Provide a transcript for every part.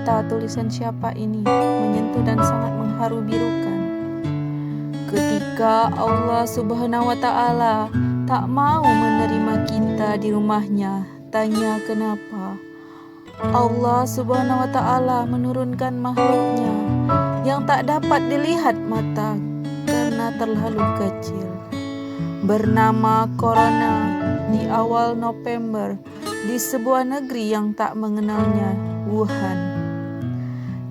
mata tulisan siapa ini menyentuh dan sangat mengharu birukan. Ketika Allah Subhanahu wa Ta'ala tak mau menerima kita di rumahnya, tanya kenapa? Allah Subhanahu wa Ta'ala menurunkan makhluknya yang tak dapat dilihat mata karena terlalu kecil, bernama Corona, di awal November di sebuah negeri yang tak mengenalnya, Wuhan.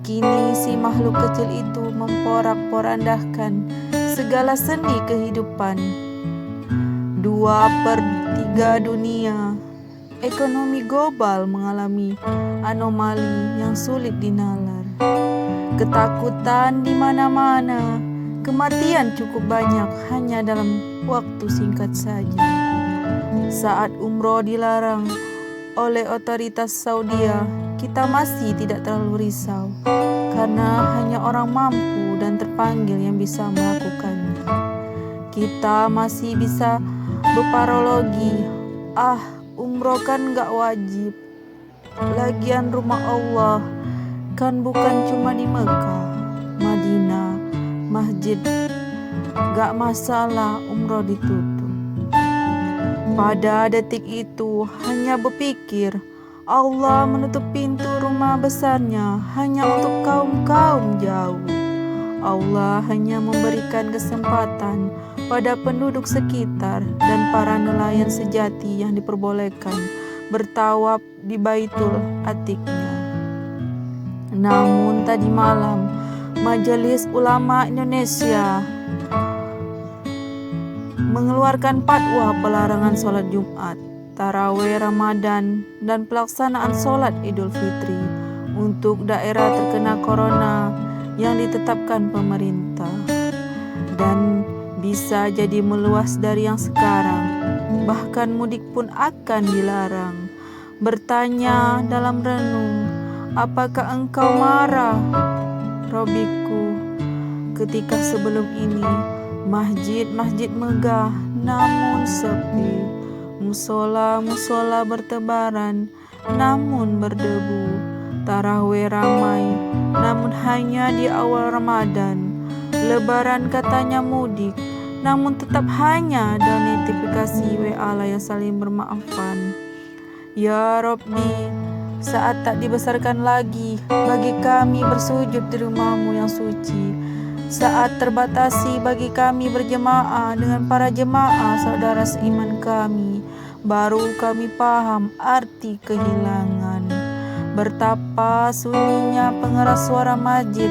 Kini si makhluk kecil itu memporak-porandahkan segala sendi kehidupan. 2/3 dunia ekonomi global mengalami anomali yang sulit dinalar. Ketakutan di mana-mana, kematian cukup banyak hanya dalam waktu singkat saja. Saat umroh dilarang oleh otoritas Saudi, kita masih tidak terlalu risau karena hanya orang mampu dan terpanggil yang bisa melakukannya. Kita masih bisa berparologi, umroh kan gak wajib. Lagian rumah Allah kan bukan cuma di Mekah, Madinah, masjid. Gak masalah umroh ditutup. Pada detik itu hanya berpikir Allah menutup pintu rumah besarnya hanya untuk kaum-kaum jauh. Allah hanya memberikan kesempatan pada penduduk sekitar dan para nelayan sejati yang diperbolehkan bertawaf di Baitul Atiqnya. Namun tadi malam Majelis Ulama Indonesia mengeluarkan fatwa pelarangan sholat Jumat, tarawih Ramadan, dan pelaksanaan sholat Idul Fitri untuk daerah terkena corona yang ditetapkan pemerintah. Dan bisa jadi meluas dari yang sekarang. Bahkan mudik pun akan dilarang. Bertanya dalam renung, apakah engkau marah, Robiku, ketika sebelum ini masjid-masjid megah namun sepi, musola-musola bertebaran namun berdebu, tarawih ramai namun hanya di awal Ramadan, lebaran katanya mudik namun tetap hanya ada notifikasi WA yang saling bermaafan. Ya Rabbi, saat tak dibesarkan lagi bagi kami bersujud di rumah-Mu yang suci, saat terbatasi bagi kami berjemaah dengan para jemaah saudara seiman kami, baru kami paham arti kehilangan. Betapa sunyinya pengeras suara masjid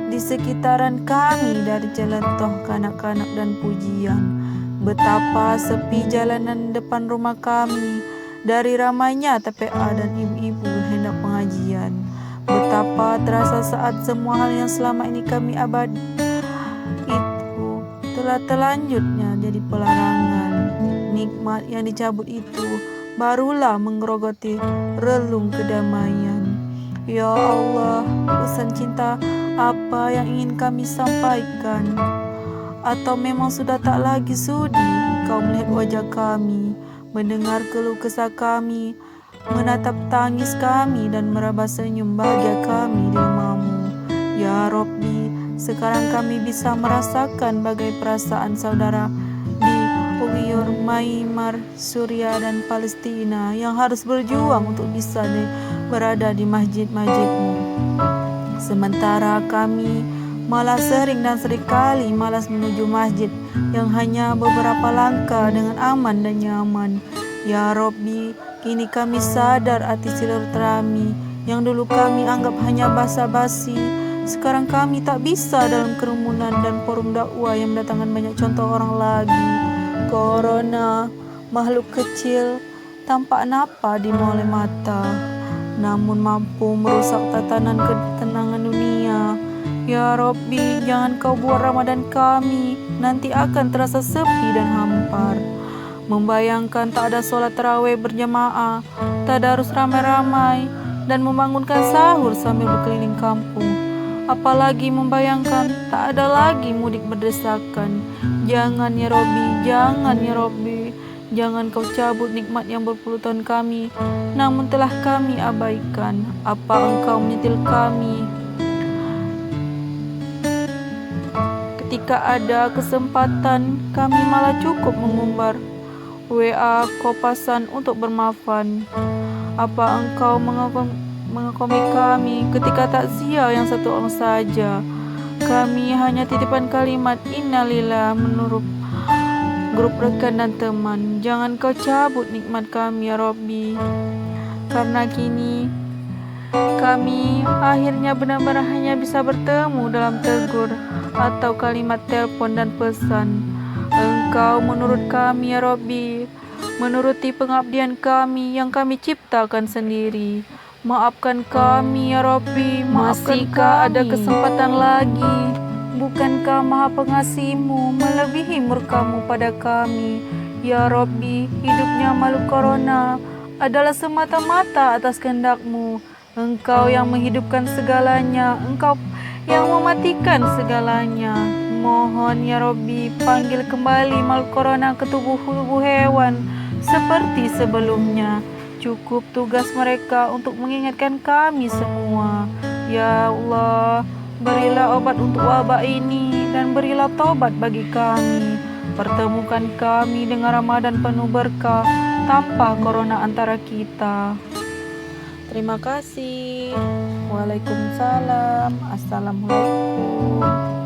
di sekitaran kami dari celentoh kanak-kanak dan pujian. Betapa sepi jalanan depan rumah kami dari ramainya TPA dan ibu-ibu hendak pengajian. Betapa terasa saat semua hal yang selama ini kami abadi itu telah terlanjutnya jadi pelarangan. Nikmat yang dicabut itu barulah menggerogoti relung kedamaian. Ya Allah, pesan cinta apa yang ingin kami sampaikan? Atau memang sudah tak lagi sudi Kau melihat wajah kami, mendengar keluh kesah kami, menatap tangis kami dan meraba senyum bahagia kami di rumah-Mu. Ya Rabbi, sekarang kami bisa merasakan bagai perasaan saudara di Uyghur, Myanmar, Suriah dan Palestina yang harus berjuang untuk bisa berada di masjid-masjid-Mu. Sementara kami malah sering dan seringkali malas menuju masjid yang hanya beberapa langkah dengan aman dan nyaman. Ya Rabbi, kini kami sadar arti silaturahmi yang dulu kami anggap hanya basa-basi. Sekarang kami tak bisa dalam kerumunan dan forum dakwah yang mendatangkan banyak contoh orang lagi. Corona, makhluk kecil, tampak napa di oleh mata, namun mampu merusak tatanan ketenangan dunia. Ya Rabbi, jangan Kau buat Ramadan kami nanti akan terasa sepi dan hampar. Membayangkan tak ada sholat tarawih berjamaah, tadarus ramai-ramai, dan membangunkan sahur sambil berkeliling kampung. Apalagi membayangkan tak ada lagi mudik berdesakan. Jangan ya Rabbi, jangan ya Rabbi. Jangan kau cabut nikmat yang berpuluh tahun kami, namun telah kami abaikan. Apa engkau menyetil kami ketika ada kesempatan, kami malah cukup mengumbar WA kopasan untuk bermaafan. Apa engkau mengakomi kami ketika takziah yang satu orang saja? Kami hanya titipan kalimat innalillah menurut grup rekan dan teman. Jangan kau cabut nikmat kami ya Robbi, karena kini kami akhirnya benar-benar hanya bisa bertemu dalam tegur atau kalimat telepon dan pesan. Engkau menurut kami ya Robbi, menuruti pengabdian kami yang kami ciptakan sendiri. Maafkan kami ya Robbi, masihkah ada kesempatan lagi? Bukankah Maha Pengasihmu melebihi murkamu pada kami? Ya Robbi, hidupnya makhluk corona adalah semata-mata atas kehendakmu. Engkau yang menghidupkan segalanya, Engkau yang mematikan segalanya. Mohon ya Robbi, panggil kembali makhluk corona ke tubuh hewan seperti sebelumnya. Cukup tugas mereka untuk mengingatkan kami semua. Ya Allah, berilah obat untuk wabah ini dan berilah taubat bagi kami. Pertemukan kami dengan Ramadan penuh berkah tanpa corona antara kita. Terima kasih. Waalaikumsalam. Assalamualaikum.